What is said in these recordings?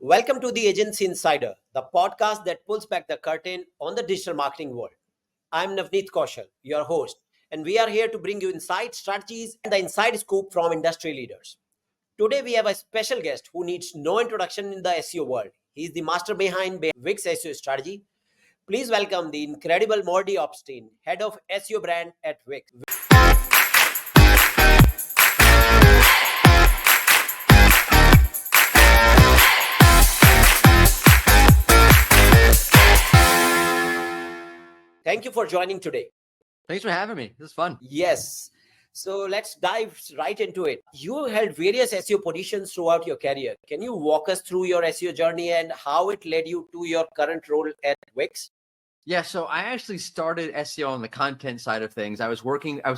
Welcome to the Agency Insider, the podcast that pulls back the curtain on the digital marketing world. I'm Navneet Kaushal, your host, and we are here to bring you insights, strategies, and the inside scoop from industry leaders. Today, we have a special guest who needs no introduction in the SEO world. He's the master behind Wix SEO strategy. Please welcome the incredible Mordy Oberstein, head of SEO brand at Wix. Thank you for joining today. Thanks for having me. This is fun. Yes. So let's dive right into it. You held various SEO positions throughout your career. Can you walk us through your SEO journey and how it led you to your current role at Wix? Yeah, so I actually started SEO on the content side of things. I was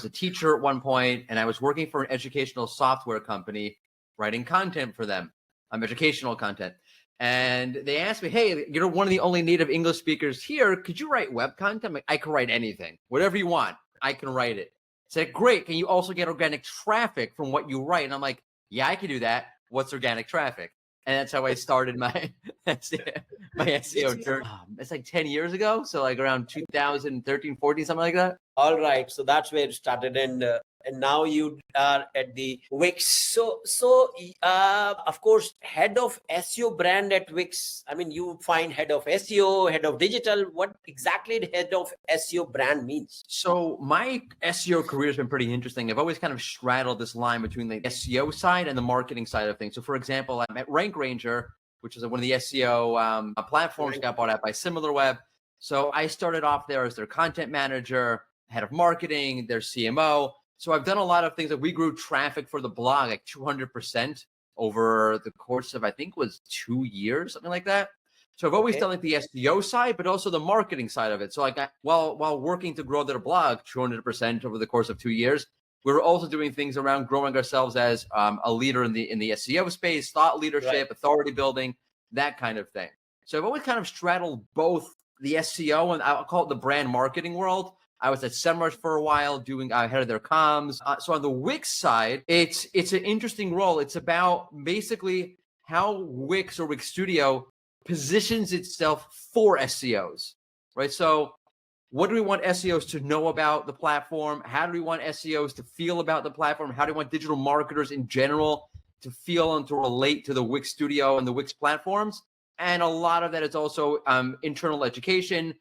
a teacher at one point, and I was working for an educational software company, writing content for them, educational content. And they asked me, hey, you're one of the only native English speakers here. Could you write web content? I'm like, I can write anything, whatever you want. I can write it. I said, great. Can you also get organic traffic from what you write? And I'm like, yeah, I can do that. What's organic traffic? And that's how I started my SEO journey. It's like 10 years ago. So like around 2013, 14, something like that. All right. So that's where it started. And now you are at the Wix. So of course, head of SEO brand at Wix. I mean, you find head of SEO, head of digital. What exactly the head of SEO brand means? So my SEO career has been pretty interesting. I've always kind of straddled this line between the SEO side and the marketing side of things. So for example, I'm at Rank Ranger, which is one of the SEO platforms, got bought out by SimilarWeb. So I started off there as their content manager, head of marketing, their CMO. So I've done a lot of things. Like we grew traffic for the blog like 200% over the course of, I think was 2 years, something like that. So I've always done like the SEO side, but also the marketing side of it. So like while working to grow their blog 200% over the course of 2 years, we were also doing things around growing ourselves as a leader in the SEO space, thought leadership, authority building, that kind of thing. So I've always kind of straddled both the SEO and I'll call it the brand marketing world. I was at Semrush for a while doing head of their comms. So on the Wix side, it's an interesting role. It's about basically how Wix or Wix Studio positions itself for SEOs, right? So what do we want SEOs to know about the platform? How do we want SEOs to feel about the platform? How do we want digital marketers in general to feel and to relate to the Wix Studio and the Wix platforms? And a lot of that is also internal education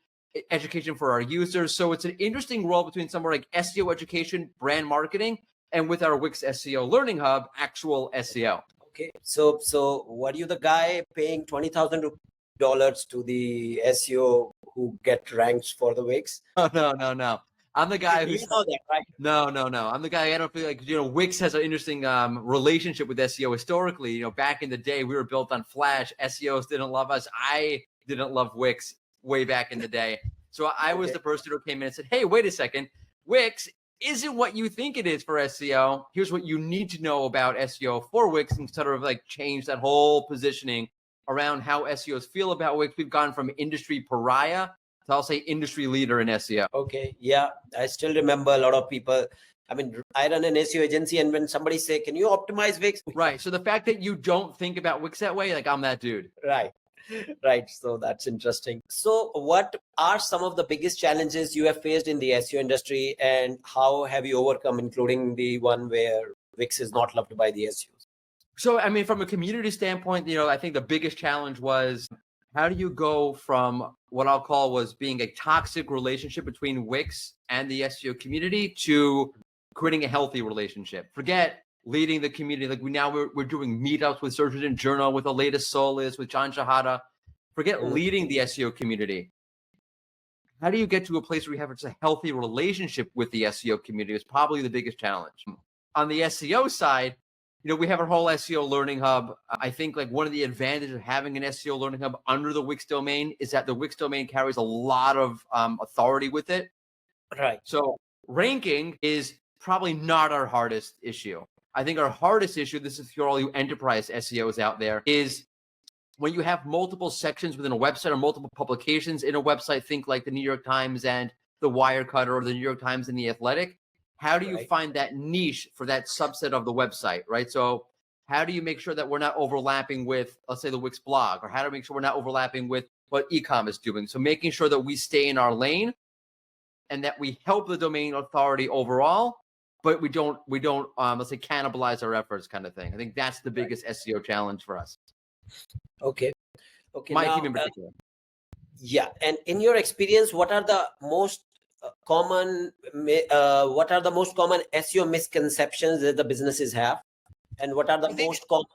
for our users. So it's an interesting role between somewhere like SEO education, brand marketing, and with our Wix SEO Learning Hub, actual SEO. Okay. So what are you the guy paying $20,000 to the SEO who get ranks for the Wix? No. I'm the guy who's... You know that, right? No. I'm the guy, I don't feel like, Wix has an interesting relationship with SEO historically. Back in the day, we were built on Flash. SEOs didn't love us. I didn't love Wix way back in the day. So I was the person who came in and said, hey, wait a second, Wix isn't what you think it is for SEO. Here's what you need to know about SEO for Wix, and sort of like change that whole positioning around how SEOs feel about Wix. We've gone from industry pariah to, I'll say, industry leader in SEO. Okay. Yeah. I still remember a lot of people. I mean, I run an SEO agency, and when somebody say, can you optimize Wix? Right. So the fact that you don't think about Wix that way, like I'm that dude. Right. So that's interesting. So what are some of the biggest challenges you have faced in the SEO industry, and how have you overcome, including the one where Wix is not loved by the SEOs? So, I mean, from a community standpoint, I think the biggest challenge was how do you go from what I'll call was being a toxic relationship between Wix and the SEO community to creating a healthy relationship. Forget leading the community. Like we're doing meetups with Search Engine Journal, with the latest Solis, with John Shahada. Forget leading the SEO community. How do you get to a place where you have a healthy relationship with the SEO community is probably the biggest challenge. On the SEO side, we have our whole SEO Learning Hub. I think like one of the advantages of having an SEO Learning Hub under the Wix domain is that the Wix domain carries a lot of authority with it. Right. So ranking is probably not our hardest issue. I think our hardest issue, this is for all you enterprise SEOs out there, is when you have multiple sections within a website or multiple publications in a website, think like the New York Times and the Wirecutter or the New York Times and the Athletic. How do you find that niche for that subset of the website, right? So How do you make sure that we're not overlapping with, let's say, the Wix blog, or how do we make sure we're not overlapping with what e-com is doing? So making sure that we stay in our lane and that we help the domain authority overall, but we don't let's say, cannibalize our efforts, kind of thing. I think that's the biggest SEO challenge for us. Okay. My Now, team in particular. yeah. And in your experience, what are the most common SEO misconceptions that the businesses have, and what are the most common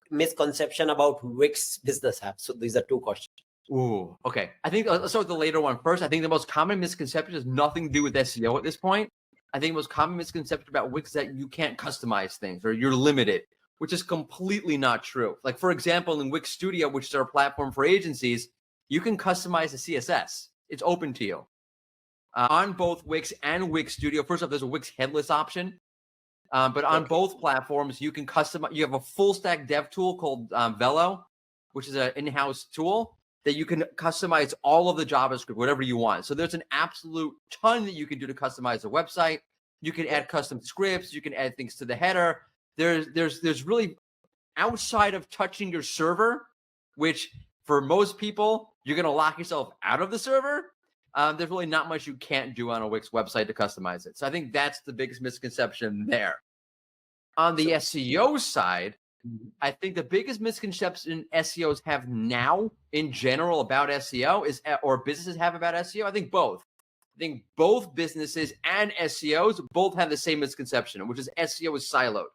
misconception about Wix business have? So these are two questions. Ooh, okay. I think let's start with the later one first. I think the most common misconception has nothing to do with SEO at this point. I think the most common misconception about Wix is that you can't customize things, or you're limited, which is completely not true. Like, for example, in Wix Studio, which is our platform for agencies, you can customize the CSS. It's open to you. On both Wix and Wix Studio, first off, there's a Wix headless option. But on both platforms, you can customize. You have a full stack dev tool called Velo, which is an in-house tool that you can customize all of the JavaScript, whatever you want. So there's an absolute ton that you can do to customize a website. You can add custom scripts. You can add things to the header. There's really, outside of touching your server, which for most people, you're going to lock yourself out of the server. There's really not much you can't do on a Wix website to customize it. So I think that's the biggest misconception there. On the SEO side, I think the biggest misconception SEOs have now in general about SEO is, or businesses have about SEO, I think both. I think both businesses and SEOs both have the same misconception, which is SEO is siloed.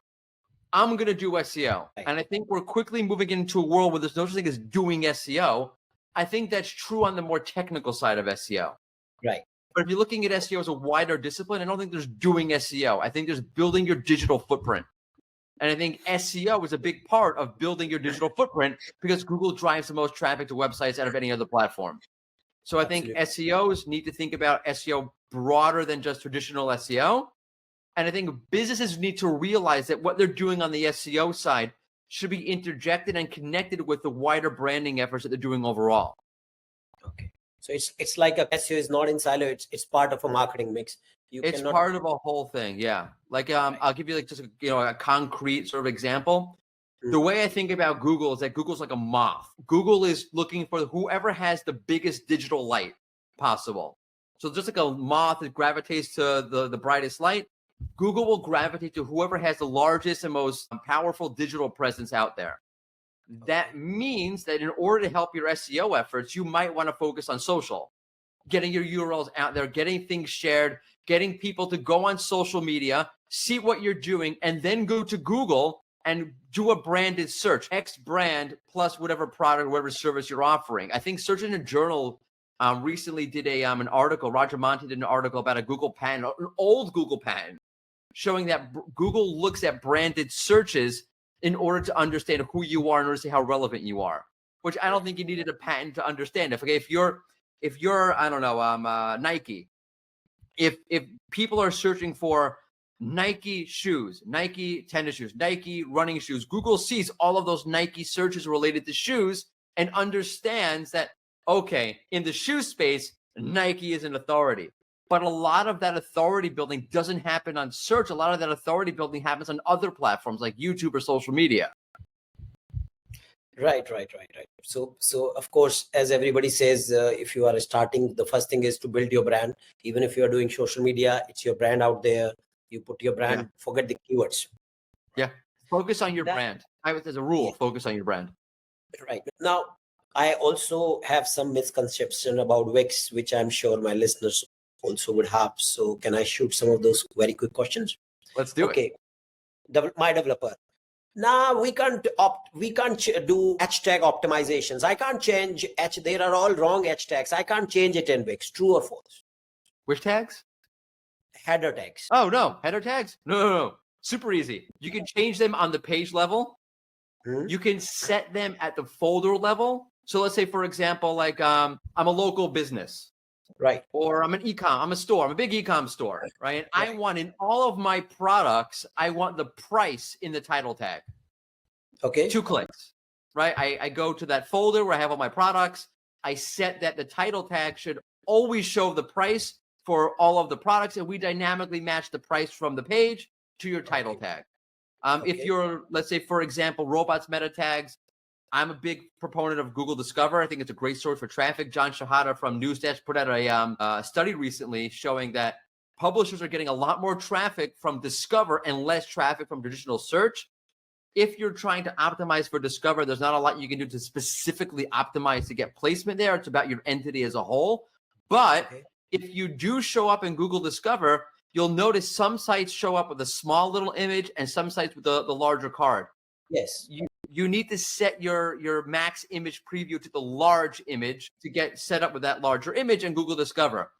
I'm going to do SEO. And I think we're quickly moving into a world where there's no such thing as doing SEO. I think that's true on the more technical side of SEO. Right. But if you're looking at SEO as a wider discipline, I don't think there's doing SEO. I think there's building your digital footprint. And I think SEO is a big part of building your digital footprint, because Google drives the most traffic to websites out of any other platform. So I think SEOs need to think about SEO broader than just traditional SEO. And I think businesses need to realize that what they're doing on the SEO side should be interjected and connected with the wider branding efforts that they're doing overall. Okay. So it's like a SEO is not in silo. It's part of a marketing mix. It's part of a whole thing. Yeah. Like, I'll give you like just a concrete sort of example. The way I think about Google is that Google's like a moth. Google is looking for whoever has the biggest digital light possible. So just like a moth that gravitates to the brightest light, Google will gravitate to whoever has the largest and most powerful digital presence out there. That means that in order to help your SEO efforts, you might want to focus on social, getting your URLs out there, getting things shared, getting people to go on social media, see what you're doing, and then go to Google and do a branded search, X brand plus whatever product, whatever service you're offering. I think Search Engine Journal recently did an article, Roger Monti did an article about a Google patent, an old Google patent, showing that Google looks at branded searches in order to understand who you are, in order to see how relevant you are, which I don't think you needed a patent to understand. If you're I don't know, Nike, if people are searching for Nike shoes, Nike tennis shoes, Nike running shoes, Google sees all of those Nike searches related to shoes and understands that, okay, in the shoe space, Nike is an authority. But a lot of that authority building doesn't happen on search. A lot of that authority building happens on other platforms like YouTube or social media. Right. So of course, as everybody says, if you are starting, the first thing is to build your brand. Even if you are doing social media, it's your brand out there. You put your brand, forget the keywords. Yeah. Focus on your brand. As a rule, focus on your brand. Right. Now, I also have some misconception about Wix, which I'm sure my listeners also would have. So can I shoot some of those very quick questions? Let's do it. Okay. My developer. Now we can't do hashtag optimizations. I can't change they are all wrong hashtags. I can't change it in Wix. True or false? Which tags? Header tags. Oh no, header tags? No. Super easy. You can change them on the page level. You can set them at the folder level. So let's say, for example, like I'm a local business. Right. Or I'm an e-com, I'm a store, I'm a big e-com store, right? And I want in all of my products, I want the price in the title tag. Okay. 2 clicks, right? I go to that folder where I have all my products. I set that the title tag should always show the price for all of the products, and we dynamically match the price from the page to your title tag. If you're, let's say, for example, robots meta tags, I'm a big proponent of Google Discover. I think it's a great source for traffic. John Shahada from Newsdash put out a study recently showing that publishers are getting a lot more traffic from Discover and less traffic from traditional search. If you're trying to optimize for Discover, there's not a lot you can do to specifically optimize to get placement there. It's about your entity as a whole. But if you do show up in Google Discover, you'll notice some sites show up with a small little image and some sites with the larger card. Yes. You need to set your max image preview to the large image to get set up with that larger image in Google Discover.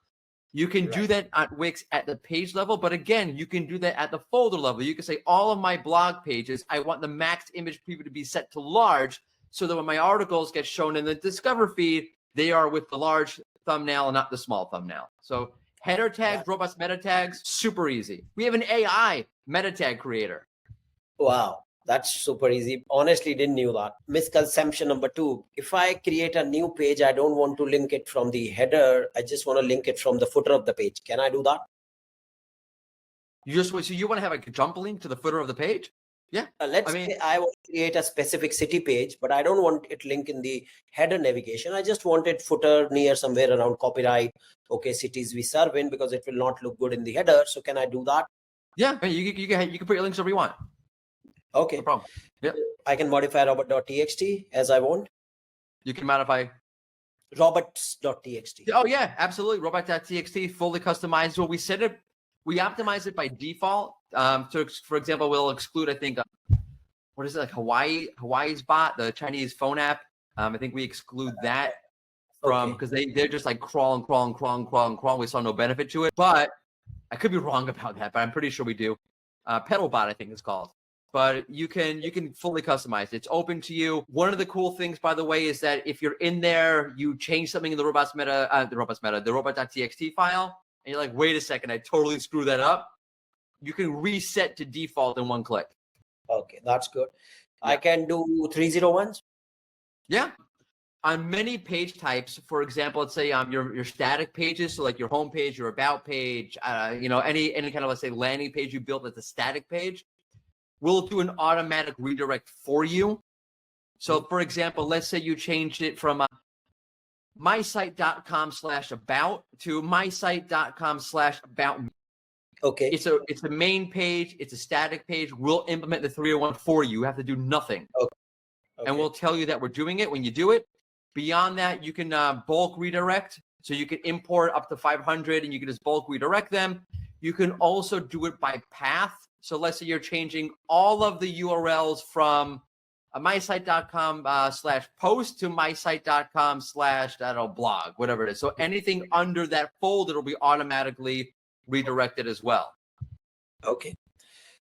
You can do that at Wix at the page level, but again, you can do that at the folder level. You can say all of my blog pages, I want the max image preview to be set to large so that when my articles get shown in the Discover feed, they are with the large thumbnail and not the small thumbnail. So header tags, robots meta tags, super easy. We have an AI meta tag creator. Wow. That's super easy. Honestly, didn't knew that. Misconception number 2. If I create a new page, I don't want to link it from the header. I just want to link it from the footer of the page. Can I do that? So you want to have a jump link to the footer of the page? Yeah. Let's say I want to create a specific city page, but I don't want it linked in the header navigation. I just want it footer near somewhere around copyright. Okay, cities we serve in, because it will not look good in the header. So can I do that? Yeah, you can put your links wherever you want. Okay. No problem. Yep. I can modify robot.txt as I want. You can modify robots.txt. Oh yeah, absolutely. Robot.txt, fully customized. So we optimize it by default. So for example, we'll exclude, I think, what is it, like Hawaii's bot, the Chinese phone app. I think we exclude that from, because they're just like crawl. We saw no benefit to it, but I could be wrong about that, but I'm pretty sure we do. Pedalbot, I think it's called. But you can fully customize it. It's open to you. One of the cool things, by the way, is that if you're in there, you change something in the the robot.txt file, and you're like, wait a second, I totally screwed that up. You can reset to default in one click. Okay, that's good. Yeah. I can do 301s. Yeah. On many page types, for example, let's say your static pages, so like your home page, your about page, any kind of, let's say, landing page you built as a static page, we'll do an automatic redirect for you. So for example, let's say you changed it from mysite.com/about to mysite.com/about. Okay. It's a main page. It's a static page. We'll implement the 301 for you. You have to do nothing. Okay. And we'll tell you that we're doing it when you do it. Beyond that, you can bulk redirect. So you can import up to 500 and you can just bulk redirect them. You can also do it by path. So let's say you're changing all of the URLs from mysite.com/post to mysite.com/blog, whatever it is. So anything under that folder will be automatically redirected as well. Okay.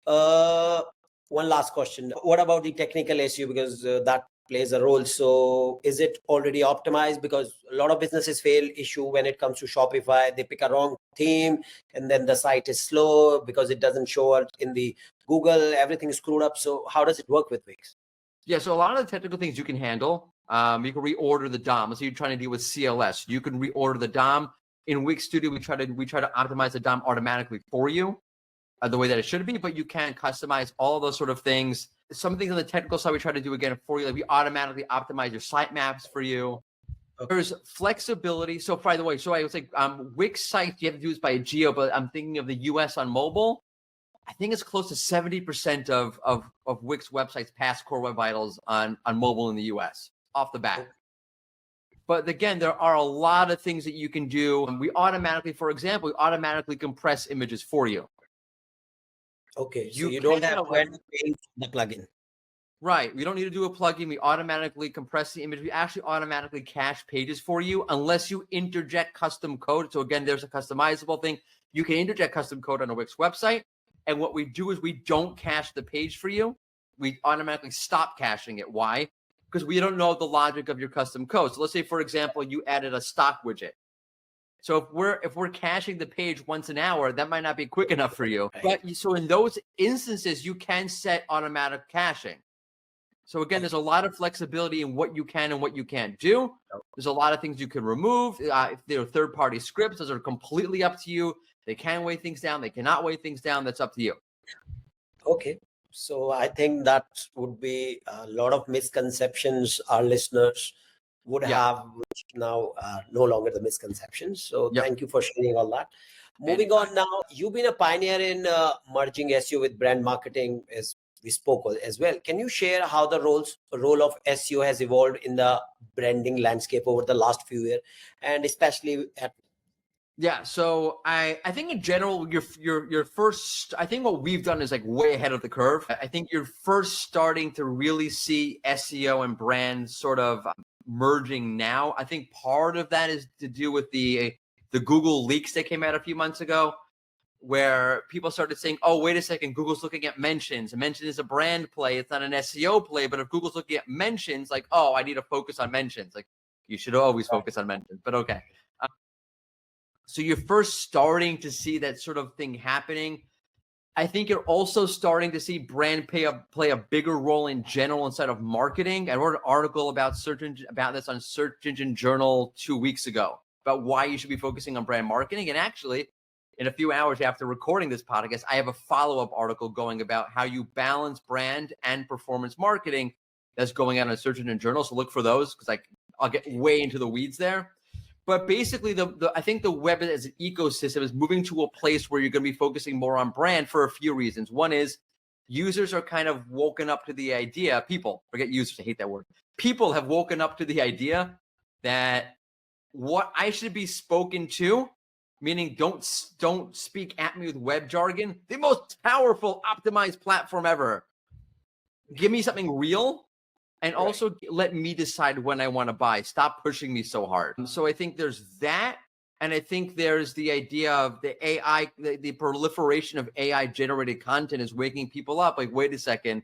One last question. What about the technical SEO? Because that plays a role. So is it already optimized? Because a lot of businesses fail issue when it comes to Shopify. They pick a wrong theme and then the site is slow because it doesn't show up in the Google. Everything is screwed up. So how does it work with Wix? Yeah, so a lot of the technical things you can handle. You can reorder the DOM. So you're trying to deal with CLS. You can reorder the DOM. In Wix Studio, we try to optimize the DOM automatically for you, the way that it should be, but you can customize all of those sort of things. Some things on the technical side we try to do again for you, like we automatically optimize your sitemaps for you. Okay. There's flexibility. So by the way, so I was like, Wix sites you have to do this by a geo, but I'm thinking of the US on mobile. I think it's close to 70% of Wix websites pass Core Web Vitals on mobile in the US off the bat. Okay. But again, there are a lot of things that you can do. We automatically, for example, compress images for you. Okay, so you don't have to pay the plugin. Right, we don't need to do a plugin. We automatically compress the image. We actually automatically cache pages for you unless you interject custom code. So again, there's a customizable thing. You can interject custom code on a Wix website. And what we do is we don't cache the page for you. We automatically stop caching it. Why? Because we don't know the logic of your custom code. So let's say, for example, you added a stock widget. So if we're caching the page once an hour, that might not be quick enough for you. But so in those instances, you can set automatic caching. So again, there's a lot of flexibility in what you can and what you can't do. There's a lot of things you can remove. If they're third-party scripts, those are completely up to you. They can weigh things down. They cannot weigh things down. That's up to you. Okay. So I think that would be a lot of misconceptions our listeners would Yeah. have, which now are no longer the misconceptions. So Yep. thank you for sharing all that. Moving Anytime. on now, you've been a pioneer in merging SEO with brand marketing, as we spoke as well. Can you share how the role of SEO has evolved in the branding landscape over the last few years, and especially at Yeah, so I think in general your first, I think what we've done is like way ahead of the curve. I think you're first starting to really see SEO and brand sort of merging now. I think part of that is to do with the Google leaks that came out a few months ago, where people started saying, "Oh, wait a second, Google's looking at mentions. A mention is a brand play; it's not an SEO play." But if Google's looking at mentions, like, "Oh, I need to focus on mentions." Like, you should always focus on mentions, but okay. So you're first starting to see that sort of thing happening. I think you're also starting to see brand play a bigger role in general inside of marketing. I wrote an article about this on Search Engine Journal 2 weeks ago about why you should be focusing on brand marketing. And actually, in a few hours after recording this podcast, I have a follow-up article going about how you balance brand and performance marketing that's going out on Search Engine Journal. So look for those, because I'll get way into the weeds there. But basically, I think the web as an ecosystem is moving to a place where you're going to be focusing more on brand for a few reasons. One is users are kind of woken up to the idea, people, forget users, I hate that word. People have woken up to the idea that what I should be spoken to, meaning don't speak at me with web jargon, the most powerful optimized platform ever. Give me something real. And also let me decide when I want to buy. Stop pushing me so hard. So I think there's that. And I think there's the idea of the AI, the proliferation of AI generated content is waking people up. Like, wait a second,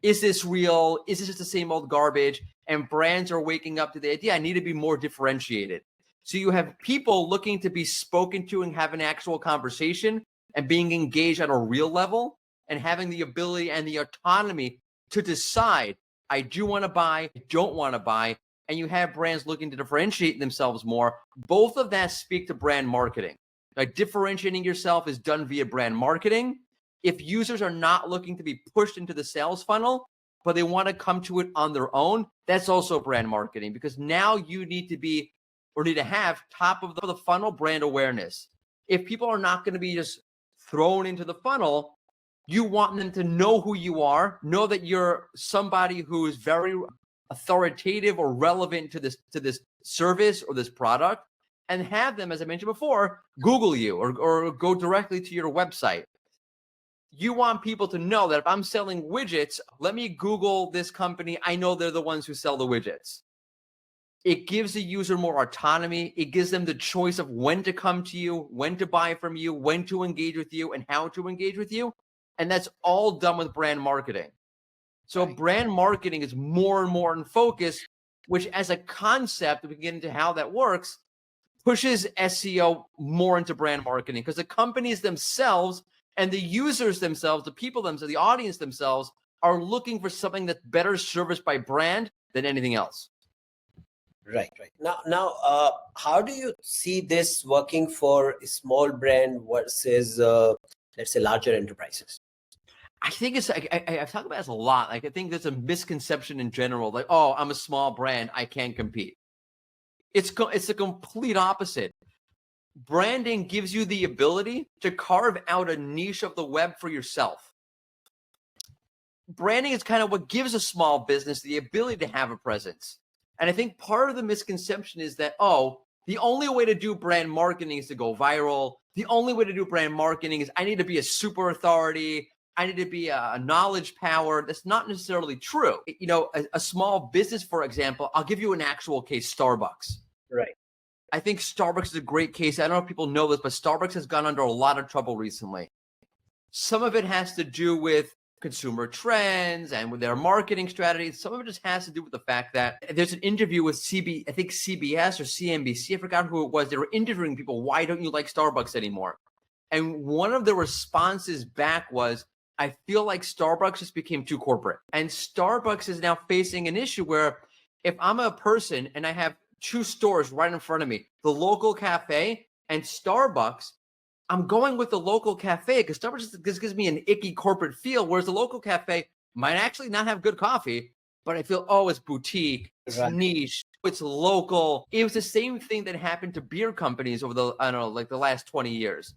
is this real? Is this just the same old garbage? And brands are waking up to the idea, I need to be more differentiated. So you have people looking to be spoken to and have an actual conversation and being engaged on a real level and having the ability and the autonomy to decide, I do want to buy, I don't want to buy, and you have brands looking to differentiate themselves more. Both of that speak to brand marketing. Like, differentiating yourself is done via brand marketing. If users are not looking to be pushed into the sales funnel, but they want to come to it on their own, that's also brand marketing, because now you need to have top of the funnel brand awareness. If people are not going to be just thrown into the funnel, you want them to know who you are, know that you're somebody who is very authoritative or relevant to this service or this product, and have them, as I mentioned before, Google you or go directly to your website. You want people to know that if I'm selling widgets, let me Google this company. I know they're the ones who sell the widgets. It gives the user more autonomy. It gives them the choice of when to come to you, when to buy from you, when to engage with you, and how to engage with you. And that's all done with brand marketing. So brand marketing is more and more in focus, which as a concept, we get into how that works, pushes SEO more into brand marketing, because the companies themselves and the users themselves, the people themselves, the audience themselves are looking for something that's better serviced by brand than anything else. Right. Now, how do you see this working for a small brand versus, let's say, larger enterprises? I think it's, I've talked about this a lot. Like, I think there's a misconception in general, like, oh, I'm a small brand, I can't compete. It's the complete opposite. Branding gives you the ability to carve out a niche of the web for yourself. Branding is kind of what gives a small business the ability to have a presence. And I think part of the misconception is that, oh, the only way to do brand marketing is to go viral. The only way to do brand marketing is I need to be a super authority. I need to be a knowledge power. That's not necessarily true. You know, a small business, for example, I'll give you an actual case, Starbucks. Right. I think Starbucks is a great case. I don't know if people know this, but Starbucks has gone under a lot of trouble recently. Some of it has to do with consumer trends and with their marketing strategies. Some of it just has to do with the fact that there's an interview with I think CBS or CNBC, I forgot who it was. They were interviewing people, why don't you like Starbucks anymore? And one of the responses back was, I feel like Starbucks just became too corporate. And Starbucks is now facing an issue where if I'm a person and I have two stores right in front of me, the local cafe and Starbucks, I'm going with the local cafe because Starbucks just gives me an icky corporate feel, whereas the local cafe might actually not have good coffee, but I feel, oh, it's boutique, it's Right. niche, it's local. It was the same thing that happened to beer companies over the, I don't know, like the last 20 years.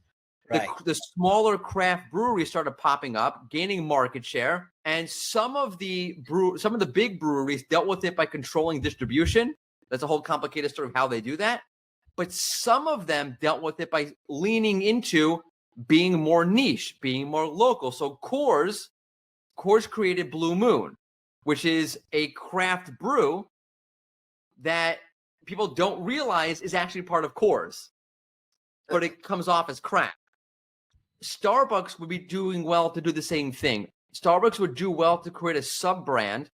Right. The smaller craft breweries started popping up, gaining market share, and some of the big breweries dealt with it by controlling distribution. That's a whole complicated story of how they do that. But some of them dealt with it by leaning into being more niche, being more local. So Coors created Blue Moon, which is a craft brew that people don't realize is actually part of Coors, but it comes off as craft. Starbucks would be doing well to do the same thing. Starbucks would do well to create a sub-brand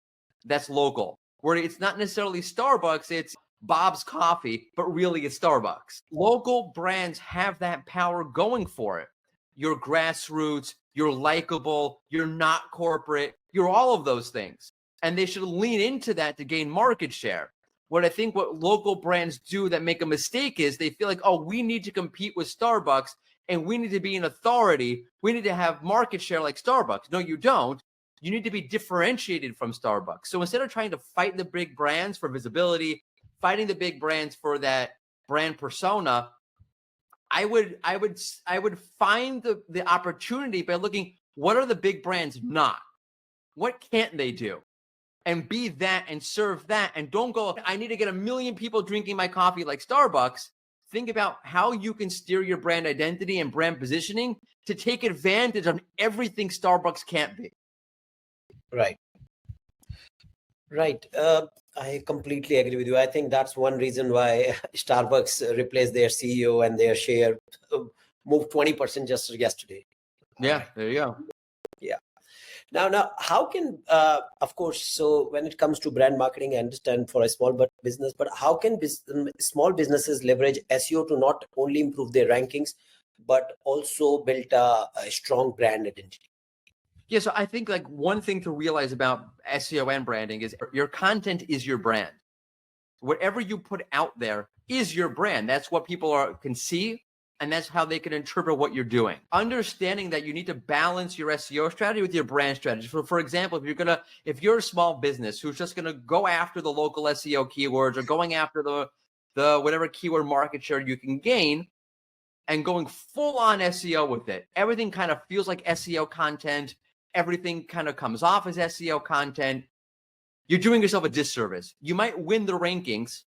that's local, where it's not necessarily Starbucks, it's Bob's Coffee, but really it's Starbucks. Local brands have that power going for it. You're grassroots, you're likable, you're not corporate, you're all of those things. And they should lean into that to gain market share. What I think what local brands do that make a mistake is they feel like, oh, we need to compete with Starbucks and we need to be an authority. We need to have market share like Starbucks. No, you don't. You need to be differentiated from Starbucks. So instead of trying to fight the big brands for visibility, fighting the big brands for that brand persona, I would find the opportunity by looking, what are the big brands not? What can't they do? And be that and serve that. And don't go, I need to get 1 million people drinking my coffee like Starbucks. Think about how you can steer your brand identity and brand positioning to take advantage of everything Starbucks can't be. Right. Right. I completely agree with you. I think that's one reason why Starbucks replaced their CEO and their share moved 20% just yesterday. Yeah, there you go. Yeah. Now, how can, of course, so when it comes to brand marketing, I understand for a small business, but how can small businesses leverage SEO to not only improve their rankings, but also build a strong brand identity? Yeah, so I think like one thing to realize about SEO and branding is your content is your brand. Whatever you put out there is your brand. That's what people can see, and that's how they can interpret what you're doing. Understanding that you need to balance your SEO strategy with your brand strategy. For example, if you're a small business who's just gonna go after the local SEO keywords or going after the whatever keyword market share you can gain and going full on SEO with it, everything kind of feels like SEO content. Everything kind of comes off as SEO content. You're doing yourself a disservice. You might win the rankings,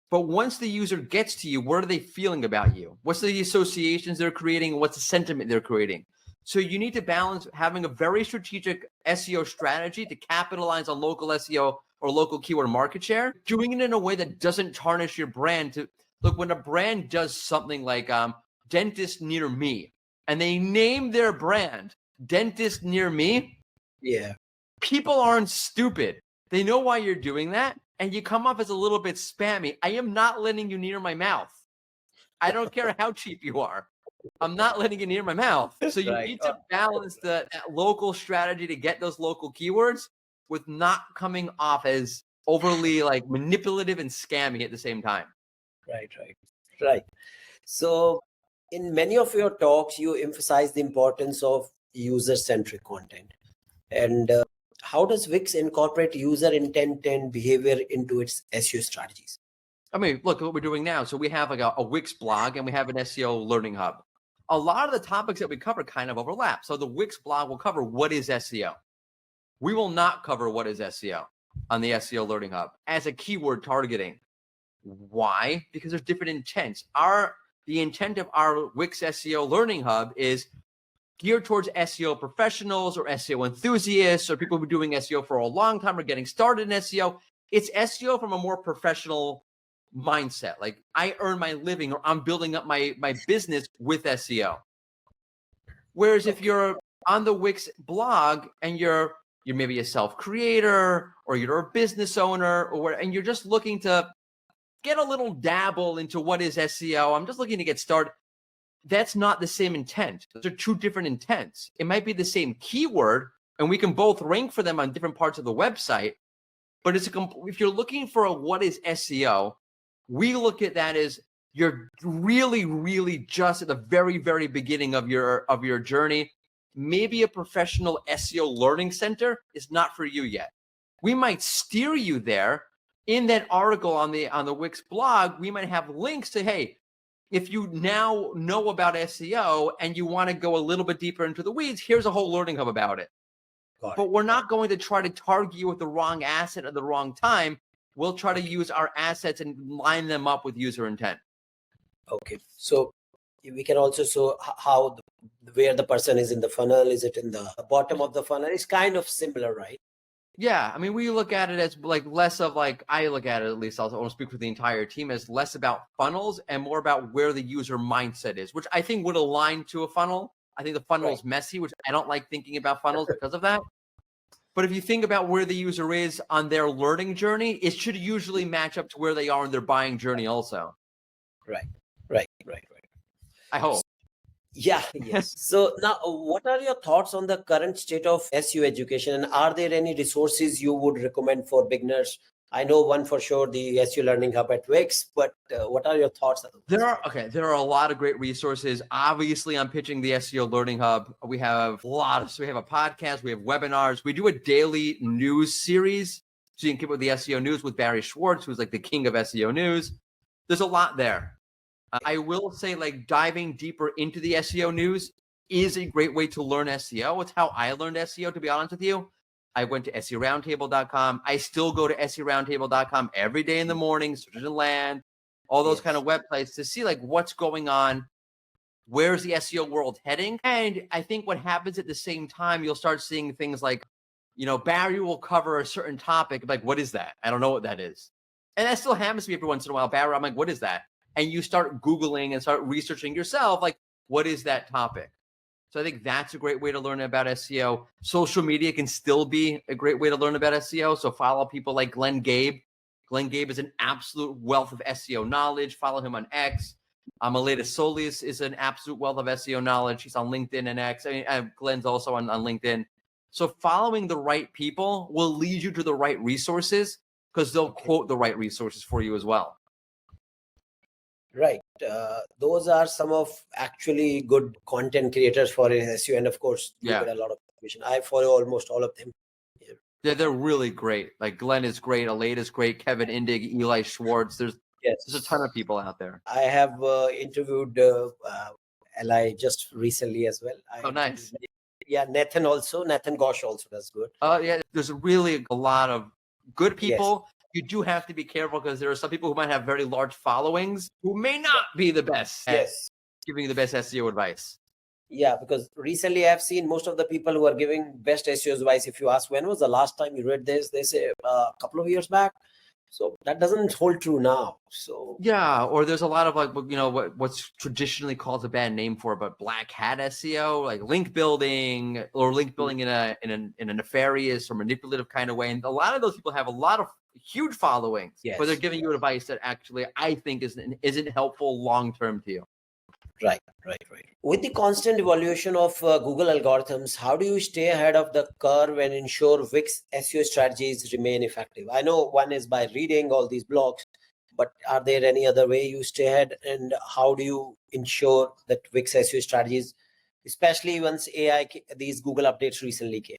but once the user gets to you, what are they feeling about you? What's the associations they're creating? What's the sentiment they're creating? So you need to balance having a very strategic SEO strategy to capitalize on local SEO or local keyword market share, doing it in a way that doesn't tarnish your brand. Look, when a brand does something like dentist near me, and they name their brand dentist near me, Yeah, people aren't stupid. They know why you're doing that, and you come off as a little bit spammy. I am not letting you near my mouth. I don't care how cheap you are. I'm not letting you near my mouth. So you right. need to balance that local strategy to get those local keywords with not coming off as overly like manipulative and scammy at the same time. Right. So in many of your talks, you emphasize the importance of user-centric content. And how does Wix incorporate user intent and behavior into its SEO strategies? I mean, look at what we're doing now. So we have like a Wix blog and we have an SEO learning hub. A lot of the topics that we cover kind of overlap. So the Wix blog will cover what is SEO. We will not cover what is SEO on the SEO learning hub as a keyword targeting. Why? Because there's different intents. The intent of our Wix SEO learning hub is geared towards SEO professionals or SEO enthusiasts or people who are doing SEO for a long time or getting started in SEO. It's SEO from a more professional mindset. Like I earn my living or I'm building up my business with SEO. Whereas if you're on the Wix blog and you're maybe a self-creator or you're a business owner and you're just looking to get a little dabble into what is SEO, I'm just looking to get started. That's not the same intent. Those are two different intents. It might be the same keyword and we can both rank for them on different parts of the website, but if you're looking for what is SEO, we look at that as you're really, really just at the very, very beginning of your journey, maybe a professional SEO learning center is not for you yet. We might steer you there. In that article on the Wix blog, we might have links to, hey, if you now know about SEO and you want to go a little bit deeper into the weeds, here's a whole learning hub about it. But we're not going to try to target you with the wrong asset at the wrong time. We'll try to use our assets and line them up with user intent. Okay. So we can also show how, where the person is in the funnel. Is it in the bottom of the funnel? It's kind of similar, right? Yeah, I mean, we look at it as like less of like, I look at it at least, I want to speak for the entire team, as less about funnels and more about where the user mindset is, which I think would align to a funnel. I think the funnel is messy, which I don't like thinking about funnels because of that. But if you think about where the user is on their learning journey, it should usually match up to where they are in their buying journey also. Right. I hope. Yeah, yes. So now, what are your thoughts on the current state of SEO education? And are there any resources you would recommend for beginners? I know one for sure, the SEO Learning Hub at Wix, but what are your thoughts? There are a lot of great resources. Obviously, I'm pitching the SEO Learning Hub. We have a lot of, so we have a podcast, we have webinars, we do a daily news series. So you can keep up with the SEO news with Barry Schwartz, who's like the king of SEO news. There's a lot there. I will say, like, diving deeper into the SEO news is a great way to learn SEO. It's how I learned SEO, to be honest with you. I went to SEOroundtable.com. I still go to SEOroundtable.com every day in the morning, search and land, all those kind of websites to see like what's going on, where's the SEO world heading. And I think what happens at the same time, you'll start seeing things like, you know, Barry will cover a certain topic. Like, what is that? I don't know what that is. And that still happens to me every once in a while. Barry, I'm like, what is that? And you start Googling and start researching yourself, like, what is that topic? So I think that's a great way to learn about SEO. Social media can still be a great way to learn about SEO. So follow people like Glenn Gabe. Glenn Gabe is an absolute wealth of SEO knowledge. Follow him on X. Aleta Solis is an absolute wealth of SEO knowledge. She's on LinkedIn and X. I mean, Glenn's also on LinkedIn. So following the right people will lead you to the right resources because they'll quote the right resources for you as well. Right. Those are some of actually good content creators for SEO. And of course, you get a lot of information. I follow almost all of them. Yeah, they're really great. Like Glenn is great. Aleta is great. Kevin Indig, Eli Schwartz. There's a ton of people out there. I have interviewed Eli just recently as well. Oh, nice. Yeah, Nathan Gosh also does good. Yeah, there's really a lot of good people. You do have to be careful because there are some people who might have very large followings who may not be the best at giving you the best SEO advice. Yeah, because recently I've seen most of the people who are giving best SEO advice. If you ask when was the last time you read this, they say a couple of years back. So that doesn't hold true now. So yeah, or there's a lot of like, you know, what's traditionally called a bad name for it, but black hat SEO, like link building or link building in a nefarious or manipulative kind of way. And a lot of those people have a lot of huge followings, but they're giving you advice that actually I think isn't helpful long term to you. Right. With the constant evaluation of Google algorithms, how do you stay ahead of the curve and ensure Wix SEO strategies remain effective? I know one is by reading all these blogs, but are there any other way you stay ahead? And how do you ensure that Wix SEO strategies, especially once these Google updates recently came?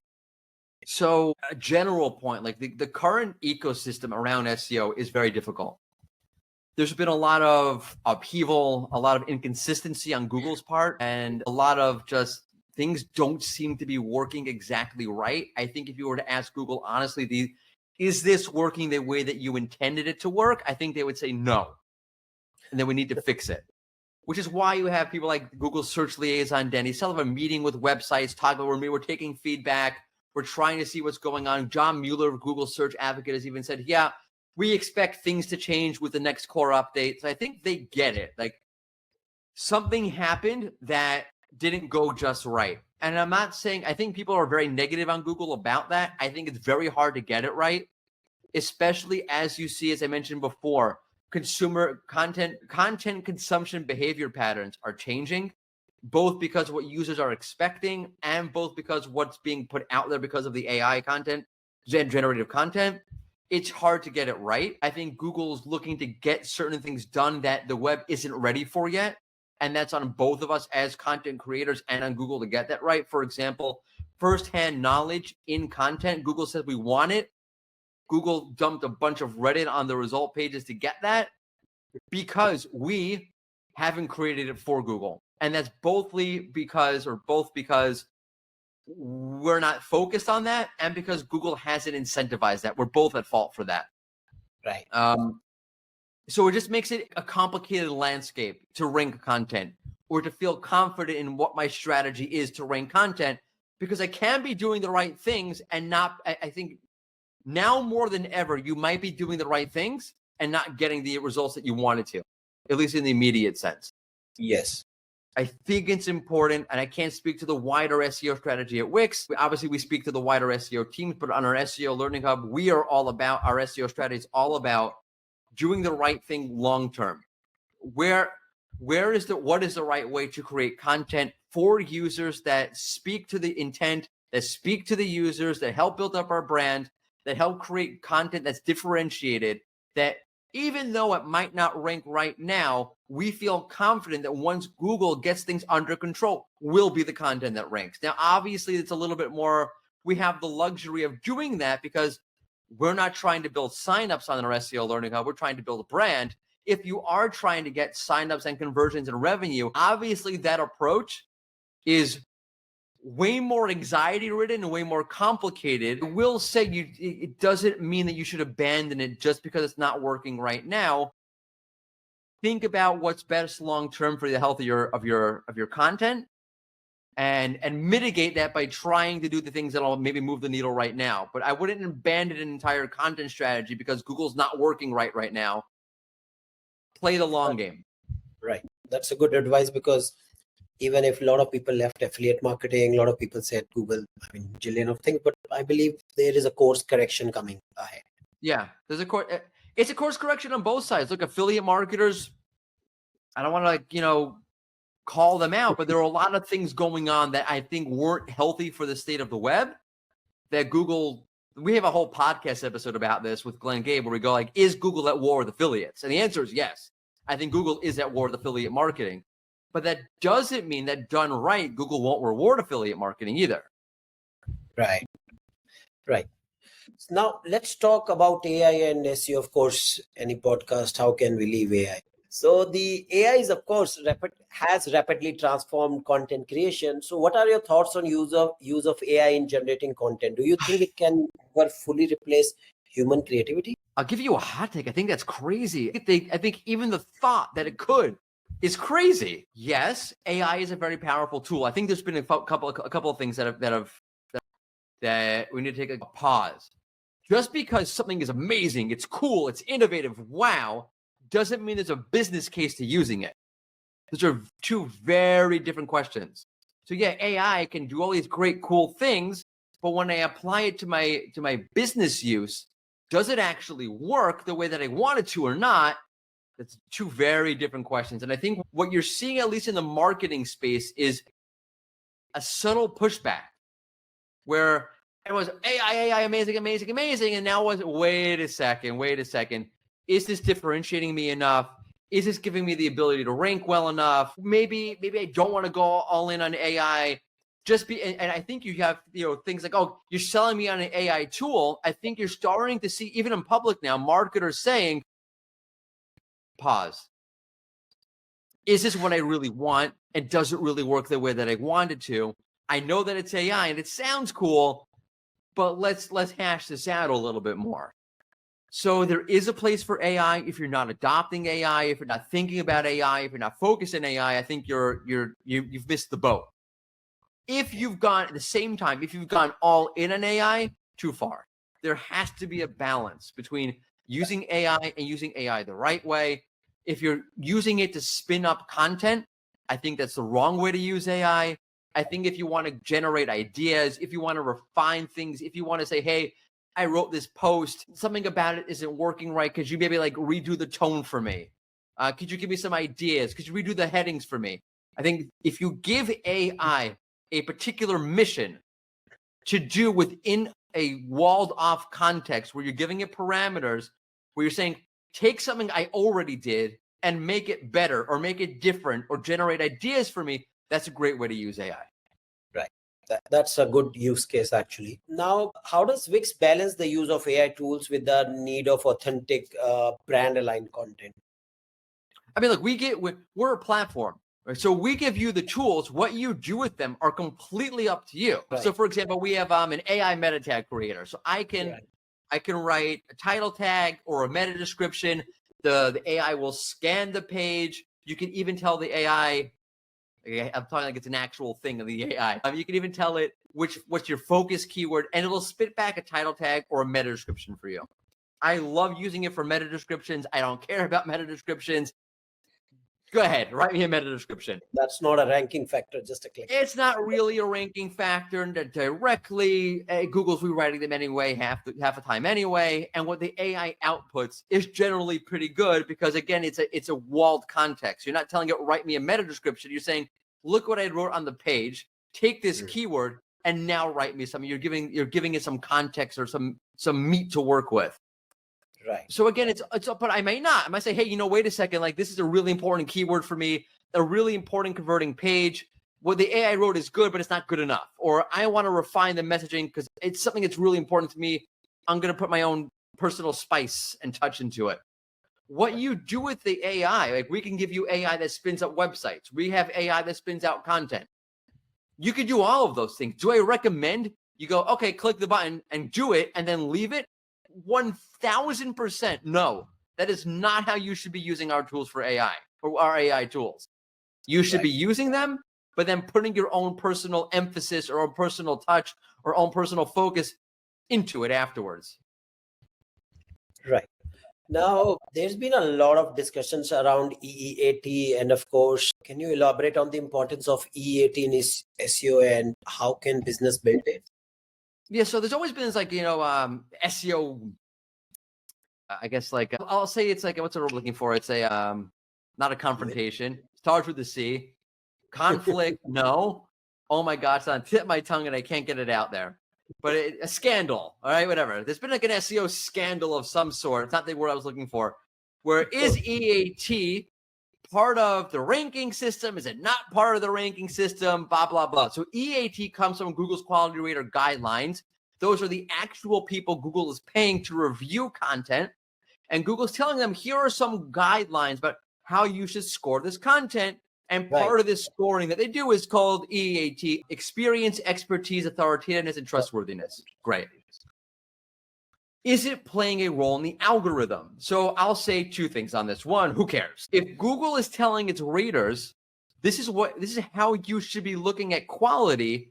So a general point, like the current ecosystem around SEO is very difficult. There's been a lot of upheaval, a lot of inconsistency on Google's part, and a lot of just things don't seem to be working exactly right. I think if you were to ask Google, honestly, is this working the way that you intended it to work? I think they would say no. And then we need to fix it, which is why you have people like Google Search Liaison, Denny Sullivan, meeting with websites, talking where we're taking feedback. We're trying to see what's going on. John Mueller, Google Search Advocate, has even said, yeah, we expect things to change with the next core update. So I think they get it. Like something happened that didn't go just right. And I'm not saying, I think people are very negative on Google about that. I think it's very hard to get it right, especially as you see, as I mentioned before, consumer content consumption behavior patterns are changing, both because of what users are expecting and both because what's being put out there because of the AI content, generative content. it's hard to get it right. I think Google's looking to get certain things done that the web isn't ready for yet. And that's on both of us as content creators and on Google to get that right. For example, firsthand knowledge in content. Google says we want it. Google dumped a bunch of Reddit on the result pages to get that because we haven't created it for Google. And that's both because we're not focused on that and because Google hasn't incentivized that. We're both at fault for that. Right. So it just makes it a complicated landscape to rank content or to feel confident in what my strategy is to rank content, because I can be doing the right things and not, I think now more than ever, you might be doing the right things and not getting the results that you wanted to, at least in the immediate sense. Yes. I think it's important, and I can't speak to the wider SEO strategy at Wix. Obviously, we speak to the wider SEO teams, but on our SEO Learning Hub, we are all about, our SEO strategy is all about doing the right thing long-term. What is the right way to create content for users that speak to the intent, that speak to the users, that help build up our brand, that help create content that's differentiated, that even though it might not rank right now, we feel confident that once Google gets things under control, will be the content that ranks. Now, obviously, it's a little bit more, we have the luxury of doing that because we're not trying to build signups on our SEO Learning Hub. We're trying to build a brand. If you are trying to get signups and conversions and revenue, obviously that approach is way more anxiety ridden and way more complicated. I will say it doesn't mean that you should abandon it just because it's not working right now. Think about what's best long term for the health of your content and mitigate that by trying to do the things that'll maybe move the needle right now. But I wouldn't abandon an entire content strategy because Google's not working right now. Play the long game. Right. That's a good advice, because even if a lot of people left affiliate marketing, a lot of people said Google, jillion of things, but I believe there is a course correction coming ahead. Yeah, it's a course correction on both sides. Look, affiliate marketers, I don't want to, call them out, but there are a lot of things going on that I think weren't healthy for the state of the web that Google, we have a whole podcast episode about this with Glenn Gabe where we go is Google at war with affiliates? And the answer is yes. I think Google is at war with affiliate marketing. But that doesn't mean that done right, Google won't reward affiliate marketing either. Right. Now, let's talk about AI and SEO. Of course, any podcast, how can we leave AI? So the AI is, of course, has rapidly transformed content creation. So what are your thoughts on use of AI in generating content? Do you think it can ever fully replace human creativity? I'll give you a hot take. I think that's crazy. I think even the thought that it could is crazy. Yes, AI is a very powerful tool. I think there's been a couple of things that we need to take a pause. Just because something is amazing, it's cool, it's innovative, wow, doesn't mean there's a business case to using it. Those are two very different questions. So yeah, AI can do all these great, cool things, but when I apply it to my business use, does it actually work the way that I want it to or not? That's two very different questions. And I think what you're seeing, at least in the marketing space, is a subtle pushback where everyone's AI, amazing. And now wait a second. Is this differentiating me enough? Is this giving me the ability to rank well enough? Maybe I don't want to go all in on AI. And I think you have, things like, oh, you're selling me on an AI tool. I think you're starting to see, even in public now, marketers saying, pause. Is this what I really want? And does it really work the way that I want it to? I know that it's AI and it sounds cool, but let's hash this out a little bit more. So there is a place for AI. If you're not adopting AI, if you're not thinking about AI, if you're not focused on AI, I think you've missed the boat. If you've gone at the same time, if you've gone all in on AI, too far. There has to be a balance between using AI and using AI the right way. If you're using it to spin up content, I think that's the wrong way to use AI. I think if you want to generate ideas, if you want to refine things, if you want to say, hey, I wrote this post, something about it isn't working right, could you maybe redo the tone for me? Could you give me some ideas? Could you redo the headings for me? I think if you give AI a particular mission to do within a walled off context where you're giving it parameters, where you're saying, take something I already did and make it better or make it different or generate ideas for me, that's a great way to use AI. Right. That's a good use case, actually. Now, how does Wix balance the use of AI tools with the need of authentic brand aligned content? I mean, look, we're a platform, right? So we give you the tools. What you do with them are completely up to you. Right. So, for example, we have an AI meta tag creator. So I can write a title tag or a meta description. The AI will scan the page. You can even tell the AI. I'm talking like it's an actual thing of the AI. You can even tell it what's your focus keyword, and it'll spit back a title tag or a meta description for you. I love using it for meta descriptions. I don't care about meta descriptions. Go ahead, write me a meta description. That's not a ranking factor, just a click. It's not really a ranking factor directly. Google's rewriting them anyway, half the time anyway. And what the AI outputs is generally pretty good because, again, it's a walled context. You're not telling it, write me a meta description. You're saying, look what I wrote on the page. Take this keyword and now write me something. You're giving it some context or some meat to work with. Right. So again, it's but I might say, hey, wait a second, like this is a really important keyword for me, a really important converting page. What the AI wrote is good, but it's not good enough. Or I want to refine the messaging because it's something that's really important to me. I'm going to put my own personal spice and touch into it. What you do with the AI, like we can give you AI that spins up websites. We have AI that spins out content. You could do all of those things. Do I recommend you go, okay, click the button and do it and then leave it? 1000% no. That is not how you should be using our tools for AI or our AI tools. You should be using them, but then putting your own personal emphasis or own personal touch or own personal focus into it afterwards. Right. Now, there's been a lot of discussions around EEAT, and of course, can you elaborate on the importance of EEAT in SEO and how can business build it? Yeah, so there's always been this SEO. I guess I'll say it's like, what's the word I'm looking for? It's a not a confrontation. It starts with a C. Conflict, no. Oh my gosh, it's on the tip of my tongue and I can't get it out there. But a scandal, all right, whatever. There's been like an SEO scandal of some sort. It's not the word I was looking for. Where is EAT part of the ranking system? Is it not part of the ranking system? Blah, blah, blah. So EAT comes from Google's quality rater guidelines. Those are the actual people Google is paying to review content. And Google's telling them, here are some guidelines about how you should score this content. And part of this scoring that they do is called EAT, experience, expertise, authoritativeness, and trustworthiness. Great. Is it playing a role in the algorithm? So I'll say two things on this. One, who cares? If Google is telling its readers, this is how you should be looking at quality,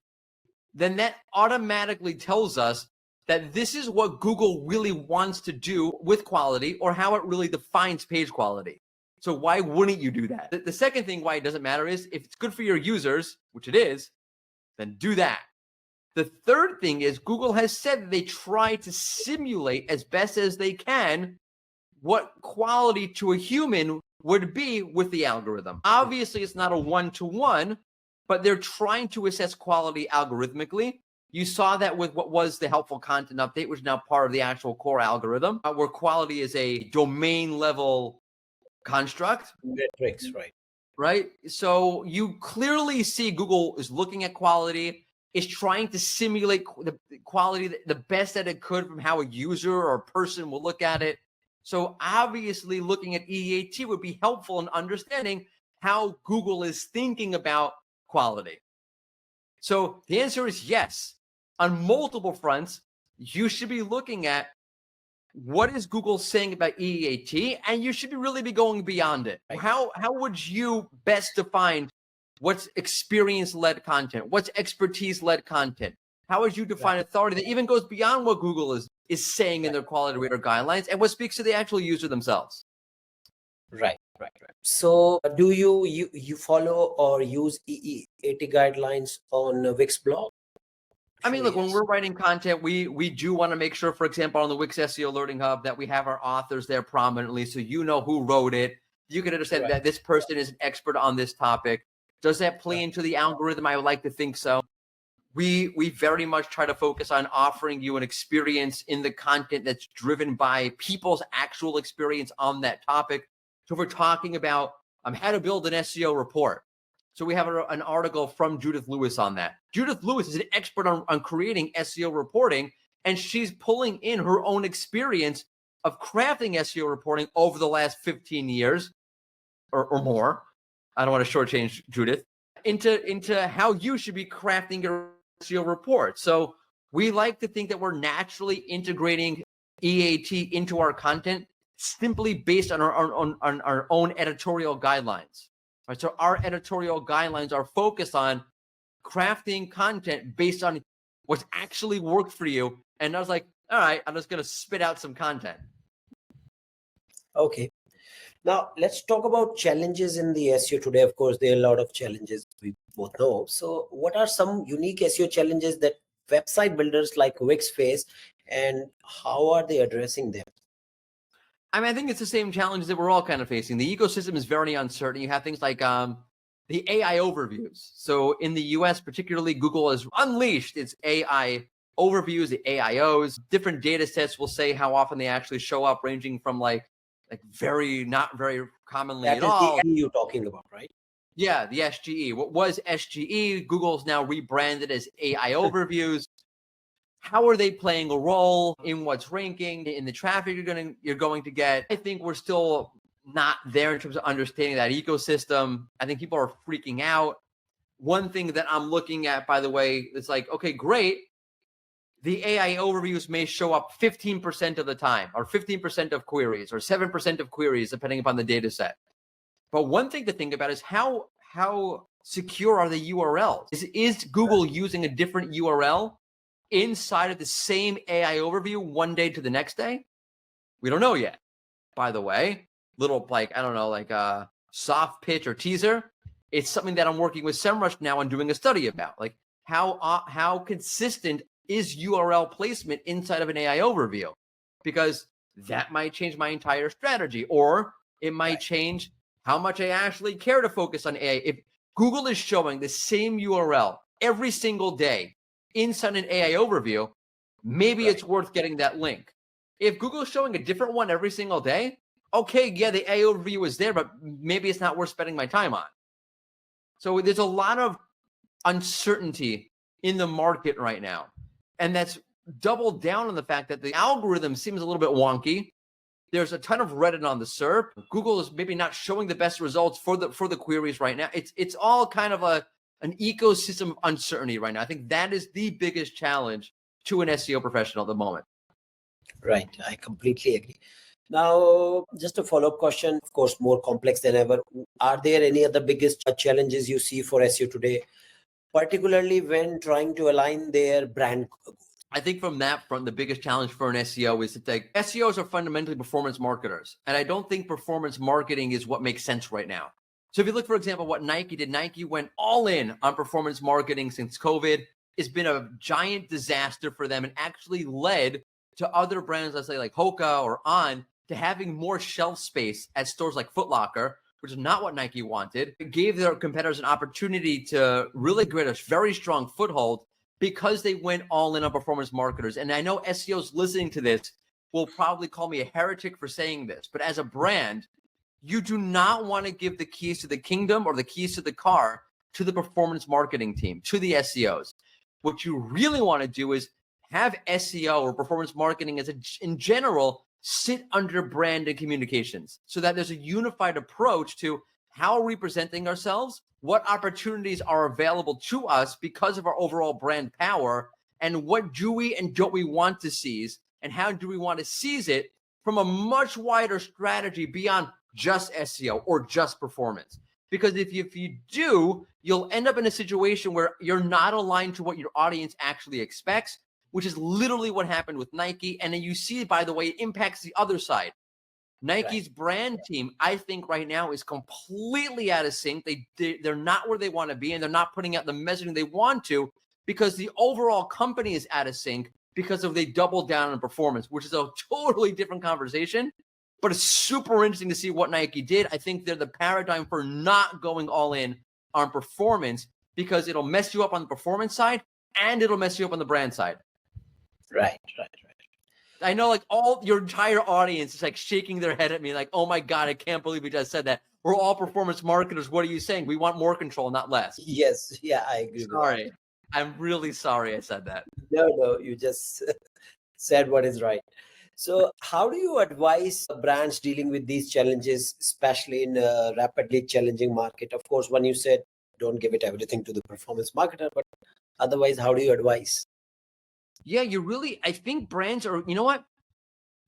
then that automatically tells us that this is what Google really wants to do with quality or how it really defines page quality. So why wouldn't you do that? The second thing why it doesn't matter is if it's good for your users, which it is, then do that. The third thing is Google has said that they try to simulate as best as they can what quality to a human would be with the algorithm. Obviously, it's not a one-to-one, but they're trying to assess quality algorithmically. You saw that with what was the helpful content update, which is now part of the actual core algorithm, where quality is a domain level construct. Metrics, right? Right. So you clearly see Google is looking at quality, is trying to simulate the quality the best that it could from how a user or a person will look at it. So obviously looking at EAT would be helpful in understanding how Google is thinking about quality. So the answer is yes. On multiple fronts, you should be looking at what is Google saying about EAT, and you should really be going beyond it. Right. How would you best define what's experience-led content? What's expertise-led content? How would you define authority that even goes beyond what Google is saying in their quality rater guidelines and what speaks to the actual user themselves? Right. So do you follow or use EEAT guidelines on Wix blog? I mean, look, when we're writing content, we do want to make sure, for example, on the Wix SEO Learning Hub, that we have our authors there prominently, so you know who wrote it. You can understand that this person is an expert on this topic. Does that play into the algorithm? I would like to think so. we very much try to focus on offering you an experience in the content that's driven by people's actual experience on that topic. So if we're talking about how to build an SEO report, so we have an article from Judith Lewis on that. Judith Lewis is an expert on creating SEO reporting, and she's pulling in her own experience of crafting SEO reporting over the last 15 years or more. I don't want to shortchange Judith, into how you should be crafting your SEO report. So we like to think that we're naturally integrating EAT into our content simply based on our own editorial guidelines. Right? So our editorial guidelines are focused on crafting content based on what's actually worked for you. And I was like, all right, I'm just going to spit out some content. Okay. Now, let's talk about challenges in the SEO today. Of course, there are a lot of challenges we both know. So what are some unique SEO challenges that website builders like Wix face, and how are they addressing them? I mean, I think it's the same challenges that we're all kind of facing. The ecosystem is very uncertain. You have things like the AI overviews. So in the US, particularly, Google has unleashed its AI overviews, the AIOs. Different data sets will say how often they actually show up, ranging from like very, not very commonly at all. That is the you're talking about, right? Yeah, the SGE. What was SGE? Google's now rebranded as AI overviews. How are they playing a role in what's ranking, in the traffic you're going to get? I think we're still not there in terms of understanding that ecosystem. I think people are freaking out. One thing that I'm looking at, by the way, is like, okay, great. The AI overviews may show up 15% of the time, or 15% of queries, or 7% of queries, depending upon the data set. But one thing to think about is how secure are the URLs? Is Google using a different URL inside of the same AI overview one day to the next day? We don't know yet. By the way, little soft pitch or teaser. It's something that I'm working with SEMrush now on doing a study about, like how consistent is URL placement inside of an AI overview, because that might change my entire strategy, or it might change how much I actually care to focus on AI. If Google is showing the same URL every single day inside an AI overview, maybe it's worth getting that link. If Google is showing a different one every single day, okay, yeah, the AI overview is there, but maybe it's not worth spending my time on. So there's a lot of uncertainty in the market right now. And that's doubled down on the fact that the algorithm seems a little bit wonky. There's a ton of Reddit on the SERP. Google is maybe not showing the best results for the queries right now. It's all kind of an ecosystem of uncertainty right now. I think that is the biggest challenge to an SEO professional at the moment. Right. I completely agree. Now, just a follow-up question, of course, more complex than ever. Are there any other biggest challenges you see for SEO today, particularly when trying to align their brand? I think from that front, the biggest challenge for an SEO is that SEOs are fundamentally performance marketers. And I don't think performance marketing is what makes sense right now. So if you look, for example, what Nike did, Nike went all in on performance marketing since COVID. It's been a giant disaster for them and actually led to other brands, let's say like Hoka or On, to having more shelf space at stores like Foot Locker, which is not what Nike wanted. It gave their competitors an opportunity to really get a very strong foothold because they went all in on performance marketers. And I know SEOs listening to this will probably call me a heretic for saying this, but as a brand, you do not want to give the keys to the kingdom or the keys to the car to the performance marketing team, to the SEOs. What you really want to do is have SEO or performance marketing in general sit under brand and communications, so that there's a unified approach to how we're presenting ourselves, what opportunities are available to us because of our overall brand power, and what do we and don't we want to seize, and how do we want to seize it from a much wider strategy beyond just SEO or just performance. Because if you do, you'll end up in a situation where you're not aligned to what your audience actually expects, which is literally what happened with Nike. And then you see, by the way, it impacts the other side. Nike's brand team, I think right now, is completely out of sync. They're not where they want to be, and they're not putting out the messaging they want to, because the overall company is out of sync because of they doubled down on performance, which is a totally different conversation. But it's super interesting to see what Nike did. I think they're the paradigm for not going all in on performance, because it'll mess you up on the performance side and it'll mess you up on the brand side. Right. I know like all your entire audience is like shaking their head at me like, oh my God, I can't believe you just said that. We're all performance marketers. What are you saying? We want more control, not less. Yes. Yeah, I agree with that. Sorry. I'm really sorry I said that. No, you just said what is right. So how do you advise brands dealing with these challenges, especially in a rapidly challenging market? Of course, when you said don't give it everything to the performance marketer, but otherwise, how do you advise? Yeah, I think brands are, you know what?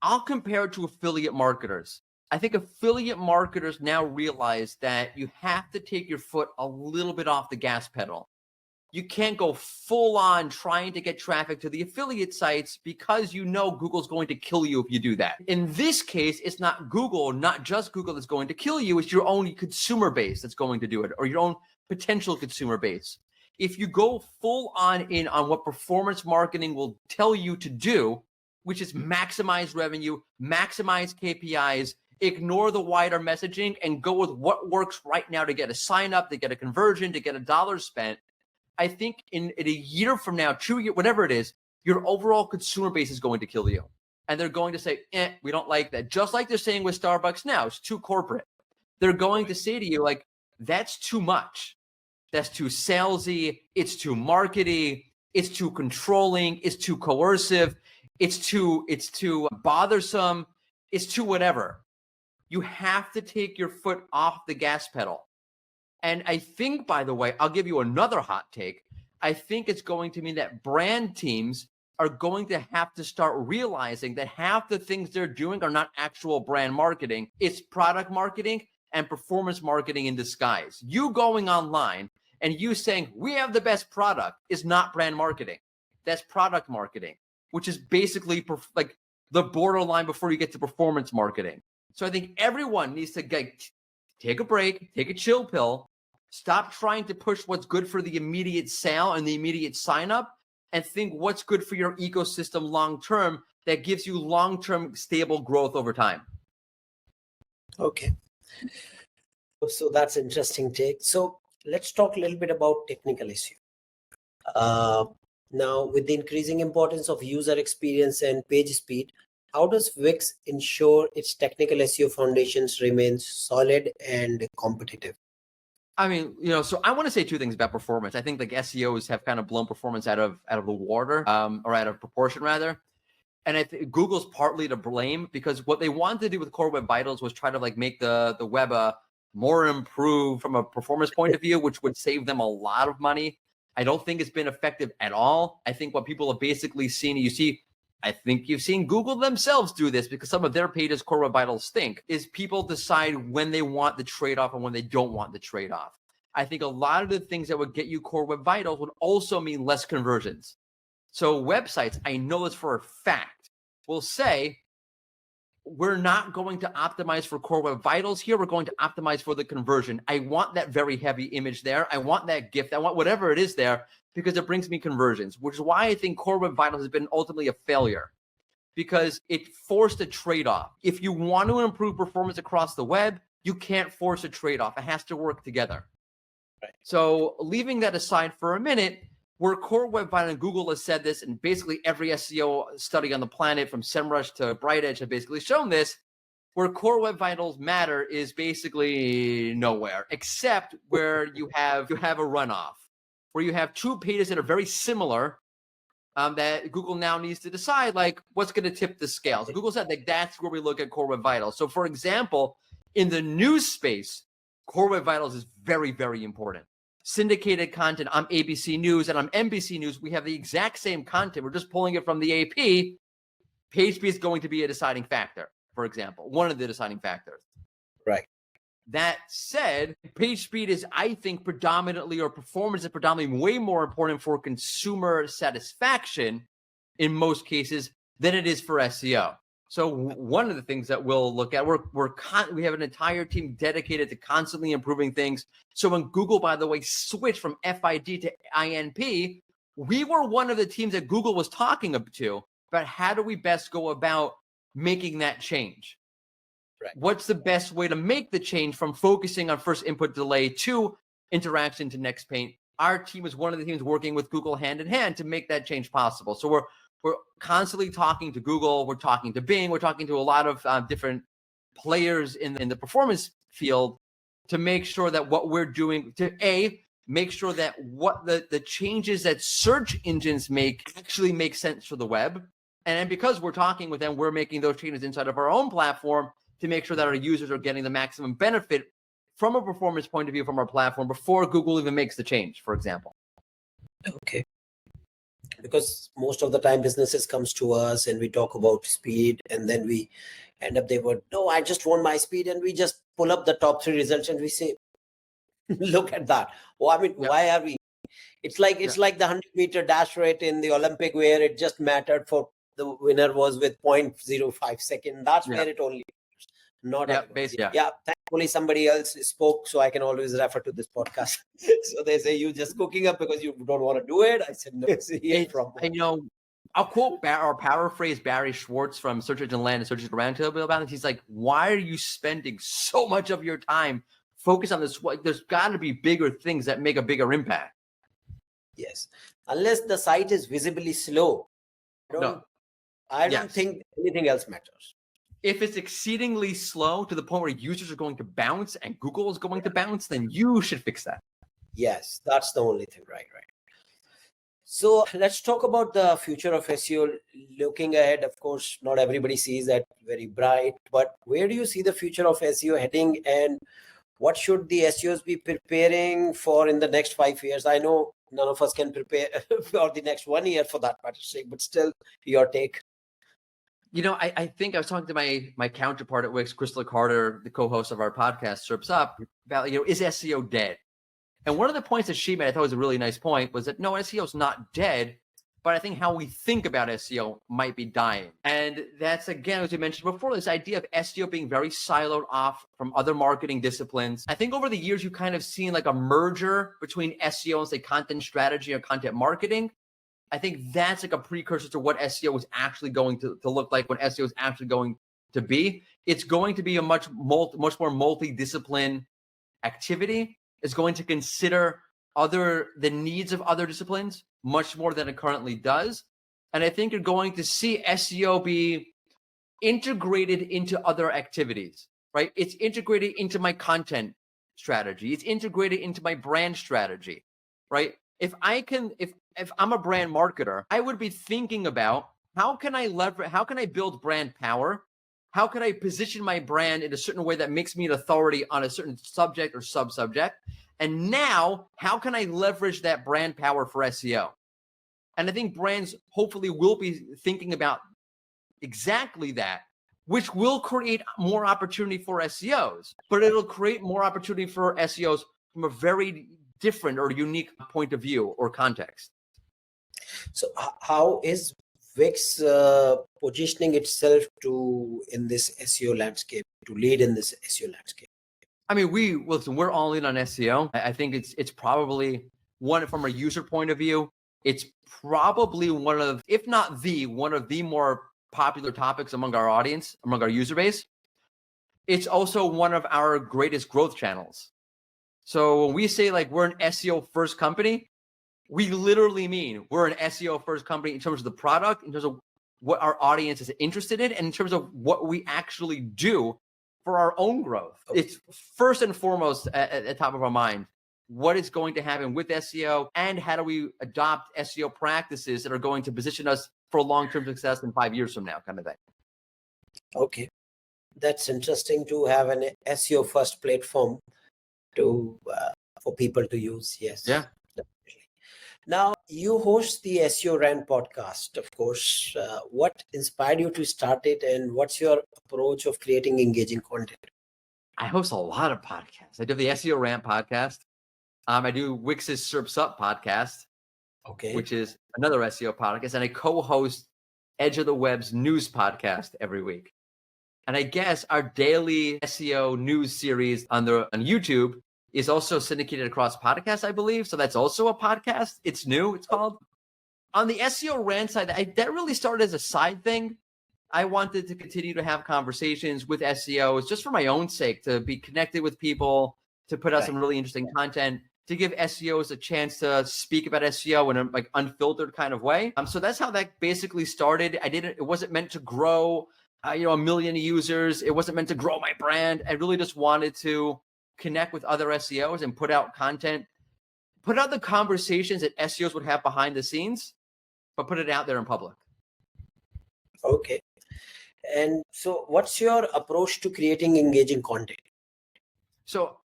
I'll compare it to affiliate marketers. I think affiliate marketers now realize that you have to take your foot a little bit off the gas pedal. You can't go full on trying to get traffic to the affiliate sites because you know Google's going to kill you if you do that. In this case, it's not Google, not just Google that's going to kill you. It's your own consumer base that's going to do it, or your own potential consumer base. If you go full on in on what performance marketing will tell you to do, which is maximize revenue, maximize KPIs, ignore the wider messaging, and go with what works right now to get a sign up, to get a conversion, to get a dollar spent, I think in a year from now, 2 years, whatever it is, your overall consumer base is going to kill you. And they're going to say, we don't like that. Just like they're saying with Starbucks now, it's too corporate. They're going to say to you, like, that's too much. That's too salesy. It's too markety. It's too controlling. It's too coercive. It's too bothersome. It's too whatever. You have to take your foot off the gas pedal. And I think, by the way, I'll give you another hot take. I think it's going to mean that brand teams are going to have to start realizing that half the things they're doing are not actual brand marketing. It's product marketing and performance marketing in disguise. You going online and you saying, we have the best product is not brand marketing. That's product marketing, which is basically like the borderline before you get to performance marketing. So I think everyone needs to take a break, take a chill pill, stop trying to push what's good for the immediate sale and the immediate sign up, and think what's good for your ecosystem long-term that gives you long-term stable growth over time. Okay. So that's interesting take. So let's talk a little bit about technical SEO. Now, with the increasing importance of user experience and page speed, how does Wix ensure its technical SEO foundations remain solid and competitive? I mean, so I want to say two things about performance. I think like SEOs have kind of blown performance out of the water, or out of proportion rather. And I think Google's partly to blame because what they wanted to do with Core Web Vitals was try to like make the web more improved from a performance point of view, which would save them a lot of money. I don't think it's been effective at all. I think what people have basically seen, I think you've seen Google themselves do this because some of their pages, Core Web Vitals, stink, is people decide when they want the trade-off and when they don't want the trade-off. I think a lot of the things that would get you Core Web Vitals would also mean less conversions. So websites, I know this for a fact, will say, we're not going to optimize for Core Web Vitals here. We're going to optimize for the conversion. I want that very heavy image there. I want that gift. I want whatever it is there because it brings me conversions, which is why I think Core Web Vitals has been ultimately a failure because it forced a trade-off. If you want to improve performance across the web, you can't force a trade-off. It has to work together. Right. So leaving that aside for a minute, where Core Web Vitals, and Google has said this, and basically every SEO study on the planet from SEMrush to BrightEdge have basically shown this, where Core Web Vitals matter is basically nowhere, except where you have a runoff, where you have two pages that are very similar, that Google now needs to decide, like, what's going to tip the scale. So Google said that that's where we look at Core Web Vitals. So for example, in the news space, Core Web Vitals is very, very important. Syndicated content, I'm ABC News and I'm NBC News. We have the exact same content. We're just pulling it from the AP. Page speed is going to be a deciding factor, for example, one of the deciding factors. Right. That said, page speed is, I think, predominantly, or performance is predominantly way more important for consumer satisfaction in most cases than it is for SEO. So one of the things that we'll look at, we have an entire team dedicated to constantly improving things. So when Google, by the way, switched from FID to INP, we were one of the teams that Google was talking to about how do we best go about making that change. Right. What's the best way to make the change from focusing on first input delay to interaction to next our team is one of the teams working with Google hand in hand to make that change possible. So we're constantly talking to Google, we're talking to Bing, we're talking to a lot of different players in the performance field to make sure that what we're doing to make sure that what the changes that search engines make actually make sense for the web. And because we're talking with them, we're making those changes inside of our own platform to make sure that our users are getting the maximum benefit from a performance point of view from our platform before Google even makes the change, for example. Okay. Because most of the time businesses comes to us and we talk about speed, and then we end up, they were, no, I just want my speed. And we just pull up the top 3 results and we say, look at that. Well, I mean, why are we? It's like the 100-meter dash rate in the Olympic where it just mattered for the winner was with 0.05 second. That's where it only not thankfully somebody else spoke, so I can always refer to this podcast. So they say, you just cooking up because you don't want to do it. I said, no. I know. I'll quote or paraphrase Barry Schwartz from Search Engine Land and Search Engine Roundtable about it. He's like, why are you spending so much of your time focused on this? There's got to be bigger things that make a bigger impact. Yes, unless the site is visibly slow, I don't think anything else matters. If it's exceedingly slow to the point where users are going to bounce and Google is going to bounce, then you should fix that. Yes, that's the only thing. Right. So let's talk about the future of SEO. Looking ahead, of course, not everybody sees that very bright, but where do you see the future of SEO heading, and what should the SEOs be preparing for in the next 5 years? I know none of us can prepare for the next 1 year for that matter's sake, but still, your take. I think I was talking to my counterpart at Wix, Crystal Carter, the co-host of our podcast, Surps Up, about, is SEO dead? And one of the points that she made, I thought was a really nice point, was that no, SEO is not dead, but I think how we think about SEO might be dying. And that's, again, as we mentioned before, this idea of SEO being very siloed off from other marketing disciplines. I think over the years, you've kind of seen like a merger between SEO and, say, content strategy or content marketing. I think that's like a precursor to what SEO is actually going to look like, when SEO is actually going to be. It's going to be a much more multidiscipline activity. It's going to consider the needs of other disciplines much more than it currently does. And I think you're going to see SEO be integrated into other activities, right? It's integrated into my content strategy. It's integrated into my brand strategy, right? If I'm a brand marketer, I would be thinking about how can I build brand power? How can I position my brand in a certain way that makes me an authority on a certain subject or sub-subject? And now, how can I leverage that brand power for SEO? And I think brands hopefully will be thinking about exactly that, which will create more opportunity for SEOs, but it'll create more opportunity for SEOs from a very different or unique point of view or context. So how is Wix positioning itself in this SEO landscape, to lead in this SEO landscape? I mean, we're all in on SEO. I think it's probably one, from a user point of view, it's probably one of the more popular topics among our audience, among our user base. It's also one of our greatest growth channels. So when we say like we're an SEO first company, we literally mean we're an SEO first company in terms of the product, in terms of what our audience is interested in, and in terms of what we actually do for our own growth. It's first and foremost at the top of our mind, what is going to happen with SEO, and how do we adopt SEO practices that are going to position us for long-term success in 5 years from now, kind of thing. Okay. That's interesting to have an SEO first platform for people to use. Yes. Yeah. Definitely. Now, you host the SEO Rand podcast, of course. What inspired you to start it, and what's your approach of creating engaging content? I host a lot of podcasts. I do the SEO Rant podcast. I do Wix's Surps Up podcast, which is another SEO podcast, and I co-host Edge of the Web's news podcast every week. And I guess our daily SEO news series on YouTube is also syndicated across podcasts, I believe. So that's also a podcast. It's new, it's called. On the SEO Rant side, that really started as a side thing. I wanted to continue to have conversations with SEOs just for my own sake, to be connected with people, to put out some really interesting content, to give SEOs a chance to speak about SEO in a like unfiltered kind of way. So that's how that basically started. It wasn't meant to grow, a million users. It wasn't meant to grow my brand. I really just wanted to connect with other SEOs and put out content, put out the conversations that SEOs would have behind the scenes, but put it out there in public. Okay. And so what's your approach to creating engaging content? So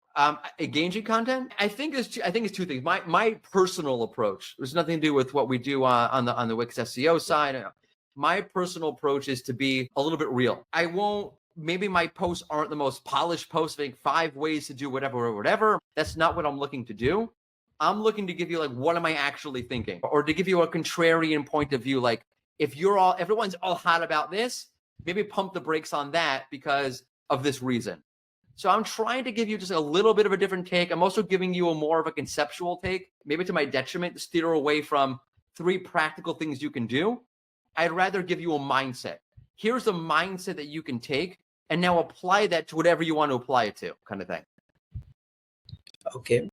engaging content, I think it's two things. My personal approach, there's nothing to do with what we do on the Wix SEO side. My personal approach is to be a little bit real. Maybe my posts aren't the most polished posts, like 5 ways to do whatever. That's not what I'm looking to do. I'm looking to give you like, what am I actually thinking? Or to give you a contrarian point of view. Like if everyone's all hot about this, maybe pump the brakes on that because of this reason. So I'm trying to give you just a little bit of a different take. I'm also giving you a more of a conceptual take, maybe to my detriment, to steer away from 3 practical things you can do. I'd rather give you a mindset. Here's the mindset that you can take and now apply that to whatever you want to apply it to, kind of thing. Okay.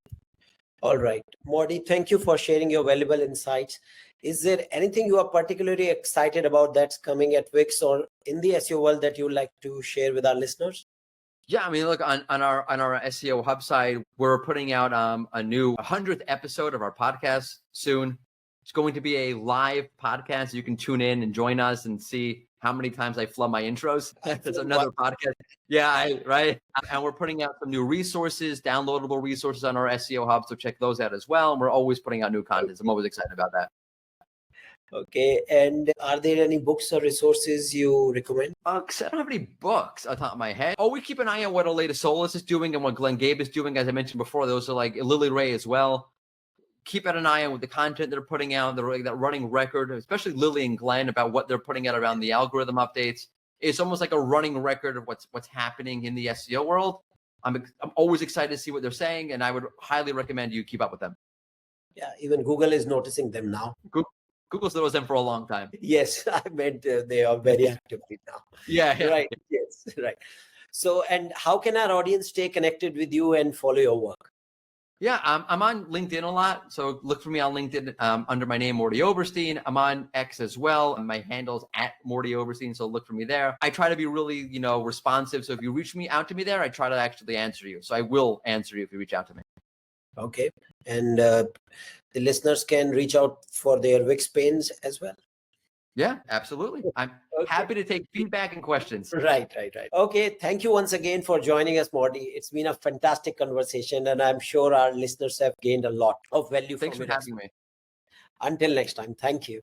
All right. Mordy, thank you for sharing your valuable insights. Is there anything you are particularly excited about that's coming at Wix or in the SEO world that you would like to share with our listeners? Yeah, I mean, look, on our SEO hub side, we're putting out a new 100th episode of our podcast soon. It's going to be a live podcast. You can tune in and join us and see how many times I flub my intros. That's another podcast. Yeah, right. And we're putting out some new resources, downloadable resources on our SEO hub. So check those out as well. And we're always putting out new content. I'm always excited about that. Okay. And are there any books or resources you recommend? Because I don't have any books on top of my head. We keep an eye on what Aleda Solis is doing and what Glenn Gabe is doing. As I mentioned before, those are like Lily Ray as well. Keep an eye on with the content they're putting out. They're like that running record, especially Lily and Glenn, about what they're putting out around the algorithm updates. It's almost like a running record of what's happening in the SEO world. I'm always excited to see what they're saying, and I would highly recommend you keep up with them. Yeah, even Google is noticing them now. Google's knows them for a long time. Yes, I meant they are very active now. Yeah. Right. Yes, right. So, and how can our audience stay connected with you and follow your work? Yeah, I'm on LinkedIn a lot. So look for me on LinkedIn under my name, Mordy Oberstein. I'm on X as well. My handle's @Mordy Oberstein. So look for me there. I try to be really, responsive. So if you reach out to me there, I try to actually answer you. So I will answer you if you reach out to me. Okay. And the listeners can reach out for their Wix pains as well. Yeah, absolutely. I'm happy to take feedback and questions. Right. Okay. Thank you once again for joining us, Mordy. It's been a fantastic conversation, and I'm sure our listeners have gained a lot of value. Thanks for having me. Until next time. Thank you.